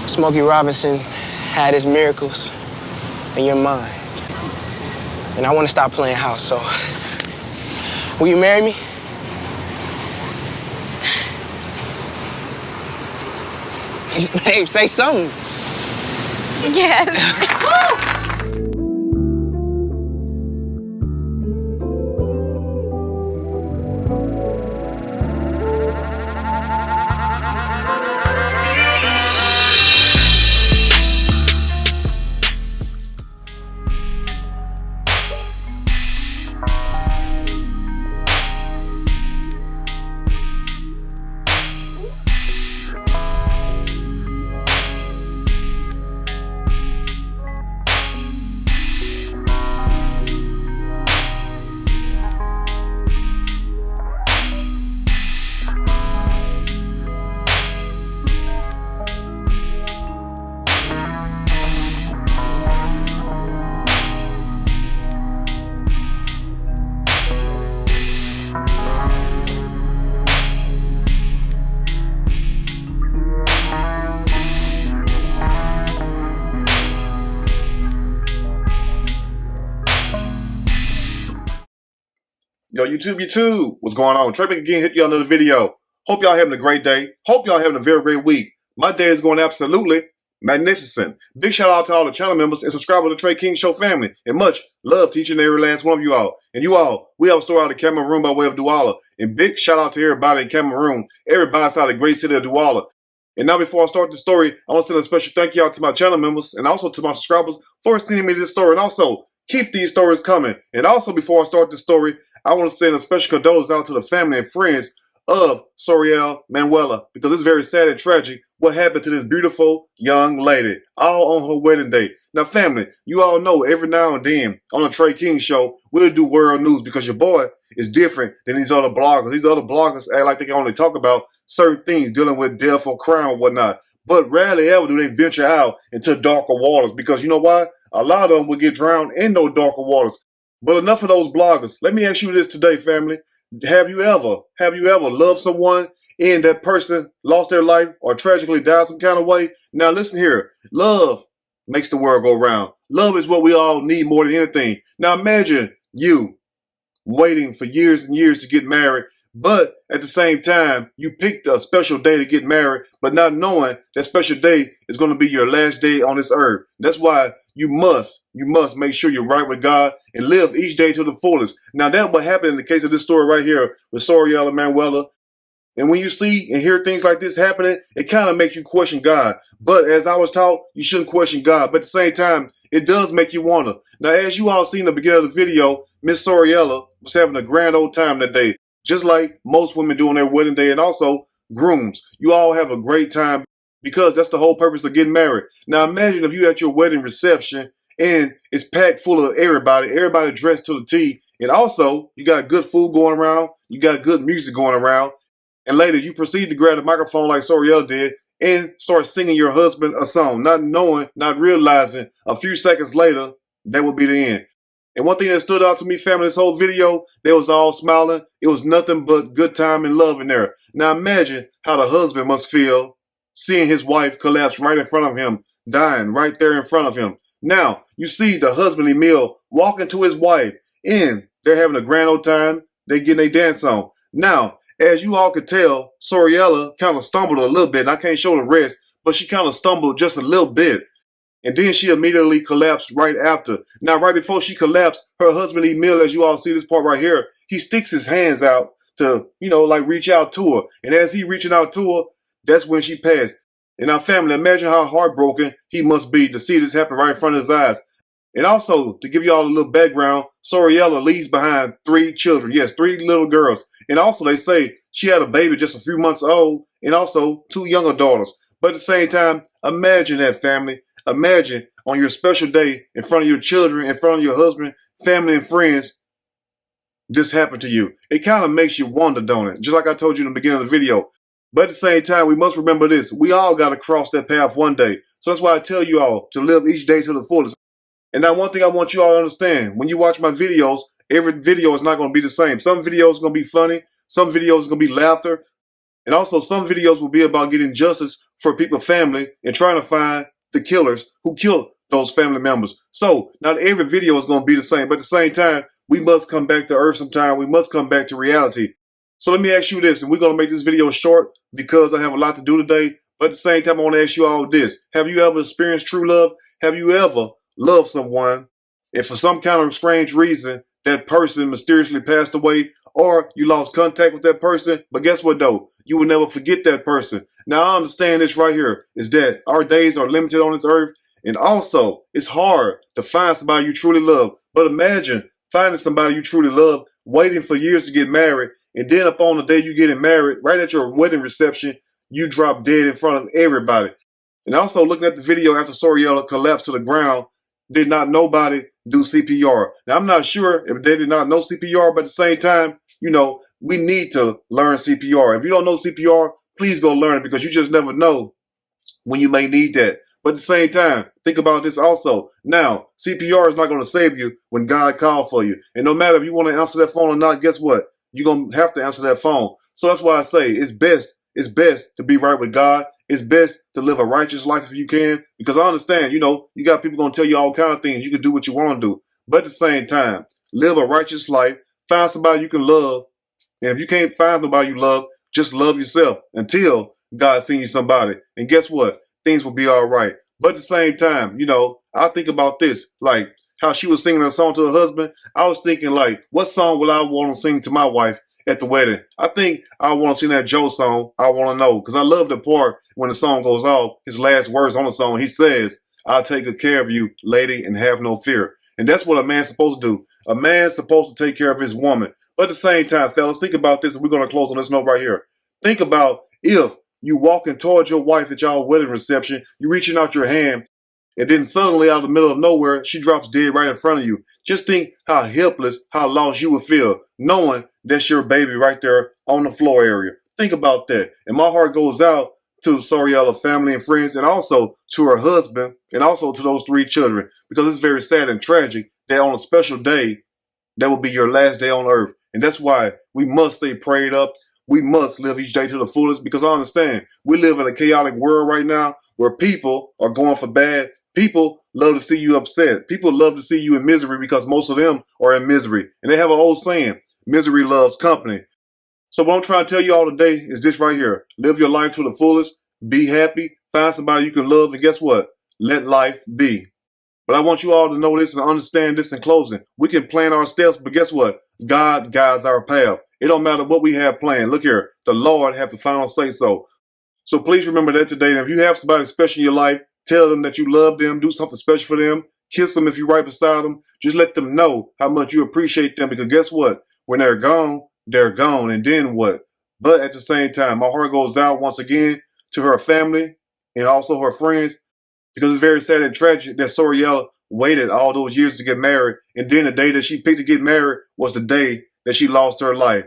Smokey Robinson had his miracles in your mind. And I want to stop playing house, so will you marry me? Babe, say something. Yes. Yo, YouTube, what's going on? Trey back again, hit you another video. Hope y'all having a great day. Hope y'all having a very great week. My day is going absolutely magnificent. Big shout out to all the channel members and subscribers to the Trey King Show family. And much love to each and every last one of you all. And you all, we have a store out of Cameroon by way of Douala. And big shout out to everybody in Cameroon, everybody outside the great city of Douala. And now before I start the story, I want to send a special thank you out to my channel members and also to my subscribers for sending me this story. And also, keep these stories coming. And also before I start the story, I want to send a special condolence out to the family and friends of Soriel Manuela, because it's very sad and tragic what happened to this beautiful young lady, all on her wedding day. Now, family, you all know every now and then on the Trey King Show, we'll do world news because your boy is different than these other bloggers. These other bloggers act like they can only talk about certain things dealing with death or crime or whatnot. But rarely ever do they venture out into darker waters, because you know why? A lot of them will get drowned in those darker waters. But enough of those bloggers. Let me ask you this today, family. Have you ever loved someone and that person lost their life or tragically died some kind of way? Now listen here. Love makes the world go round. Love is what we all need more than anything. Now imagine you waiting for years and years to get married, but at the same time, you picked a special day to get married, but not knowing that special day is going to be your last day on this earth. That's why you must make sure you're right with God and live each day to the fullest. Now, that's what happened in the case of this story right here with Soriel Manuela. And when you see and hear things like this happening, it kind of makes you question God. But as I was taught, you shouldn't question God. But at the same time, it does make you wonder. Now, as you all seen in the beginning of the video, Miss Soriella was having a grand old time that day, just like most women do on their wedding day, and also grooms. You all have a great time because that's the whole purpose of getting married. Now, imagine if you at your wedding reception and it's packed full of everybody dressed to the T, and also you got good food going around, you got good music going around. And ladies, you proceed to grab the microphone like Soriel did and start singing your husband a song, not realizing a few seconds later, that would be the end. And one thing that stood out to me, family, this whole video, they was all smiling. It was nothing but good time and love in there. Now imagine how the husband must feel seeing his wife collapse right in front of him, dying right there in front of him. Now, you see the husbandly meal walking to his wife, and they're having a grand old time. They're getting a dance on. Now, as you all could tell, Soriella kind of stumbled a little bit. And I can't show the rest, but she kind of stumbled just a little bit. And then she immediately collapsed right after. Now, right before she collapsed, her husband Emil, as you all see this part right here, he sticks his hands out to, like reach out to her. And as he reaching out to her, that's when she passed. And our family, imagine how heartbroken he must be to see this happen right in front of his eyes. And also, to give you all a little background, Soriella leaves behind 3 children. Yes, 3 little girls. And also, they say she had a baby just a few months old and also 2 younger daughters. But at the same time, imagine that, family. Imagine on your special day in front of your children, in front of your husband, family, and friends, this happened to you. It kind of makes you wonder, don't it? Just like I told you in the beginning of the video. But at the same time, we must remember this. We all got to cross that path one day. So that's why I tell you all to live each day to the fullest. And now one thing I want you all to understand, when you watch my videos, every video is not going to be the same. Some videos are going to be funny. Some videos are going to be laughter. And also some videos will be about getting justice for people's family and trying to find the killers who killed those family members. So not every video is going to be the same, but at the same time, we must come back to earth sometime. We must come back to reality. So let me ask you this, and we're going to make this video short because I have a lot to do today. But at the same time, I want to ask you all this. Have you ever experienced true love? Have you ever loved someone and for some kind of strange reason, that person mysteriously passed away, or you lost contact with that person? But guess what though? You will never forget that person. Now I understand this right here is that our days are limited on this earth, and also it's hard to find somebody you truly love. But imagine finding somebody you truly love, waiting for years to get married, and then upon the day you getting married, right at your wedding reception, you drop dead in front of everybody. And also looking at the video after Soriella collapsed to the ground, did not nobody do CPR. Now, I'm not sure if they did not know CPR, but at the same time, you know, we need to learn CPR. If you don't know CPR, please go learn it because you just never know when you may need that. But at the same time, think about this also. Now, CPR is not going to save you when God calls for you. And no matter if you want to answer that phone or not, guess what? You're going to have to answer that phone. So that's why I say it's best to be right with God. It's best to live a righteous life if you can, because I understand, you know, you got people going to tell you all kind of things. You can do what you want to do. But at the same time, live a righteous life. Find somebody you can love. And if you can't find nobody you love, just love yourself until God sends you somebody. And guess what? Things will be all right. But at the same time, you know, I think about this, like how she was singing a song to her husband. I was thinking, like, what song will I want to sing to my wife at the wedding? I think I want to sing that Joe song, I Want to Know, because I love the part when the song goes off, his last words on the song, he says, I'll take good care of you, lady, and have no fear. And that's what a man's supposed to do. A man's supposed to take care of his woman. But at the same time, fellas, think about this, and we're going to close on this note right here. Think about if you walking towards your wife at y'all wedding reception, you reaching out your hand, and then suddenly out of the middle of nowhere, she drops dead right in front of you. Just think how helpless, how lost you would feel, knowing that's your baby right there on the floor area. Think about that. And my heart goes out to Soriella family and friends, and also to her husband, and also to those 3 children, because it's very sad and tragic that on a special day, that will be your last day on earth. And that's why we must stay prayed up. We must live each day to the fullest, because I understand we live in a chaotic world right now where people are going for bad. People love to see you upset. People love to see you in misery because most of them are in misery. And they have an old saying, misery loves company. So what I'm trying to tell you all today is this right here. Live your life to the fullest. Be happy. Find somebody you can love. And guess what? Let life be. But I want you all to know this and understand this in closing. We can plan our steps, but guess what? God guides our path. It don't matter what we have planned. Look here. The Lord have the final say so. So please remember that today. And if you have somebody special in your life, tell them that you love them. Do something special for them. Kiss them if you're right beside them. Just let them know how much you appreciate them, because guess what? When they're gone, and then what? But at the same time, my heart goes out once again to her family and also her friends, because it's very sad and tragic that Soriella waited all those years to get married, and then the day that she picked to get married was the day that she lost her life.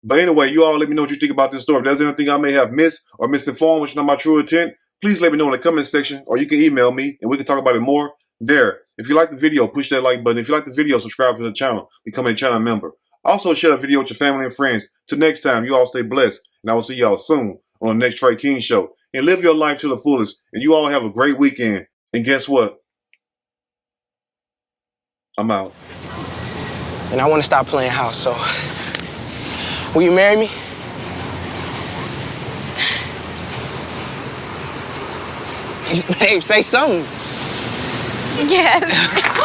But anyway, you all let me know what you think about this story. If there's anything I may have missed or misinformed, which is not my true intent, please let me know in the comment section, or you can email me and we can talk about it more there. If you like the video, push that like button. If you like the video, subscribe to the channel, become a channel member. Also, share the video with your family and friends. Till next time, you all stay blessed, and I will see y'all soon on the next Trey King Show. And live your life to the fullest, and you all have a great weekend. And guess what? I'm out. And I want to stop playing house, so will you marry me? Babe, say something. Yes.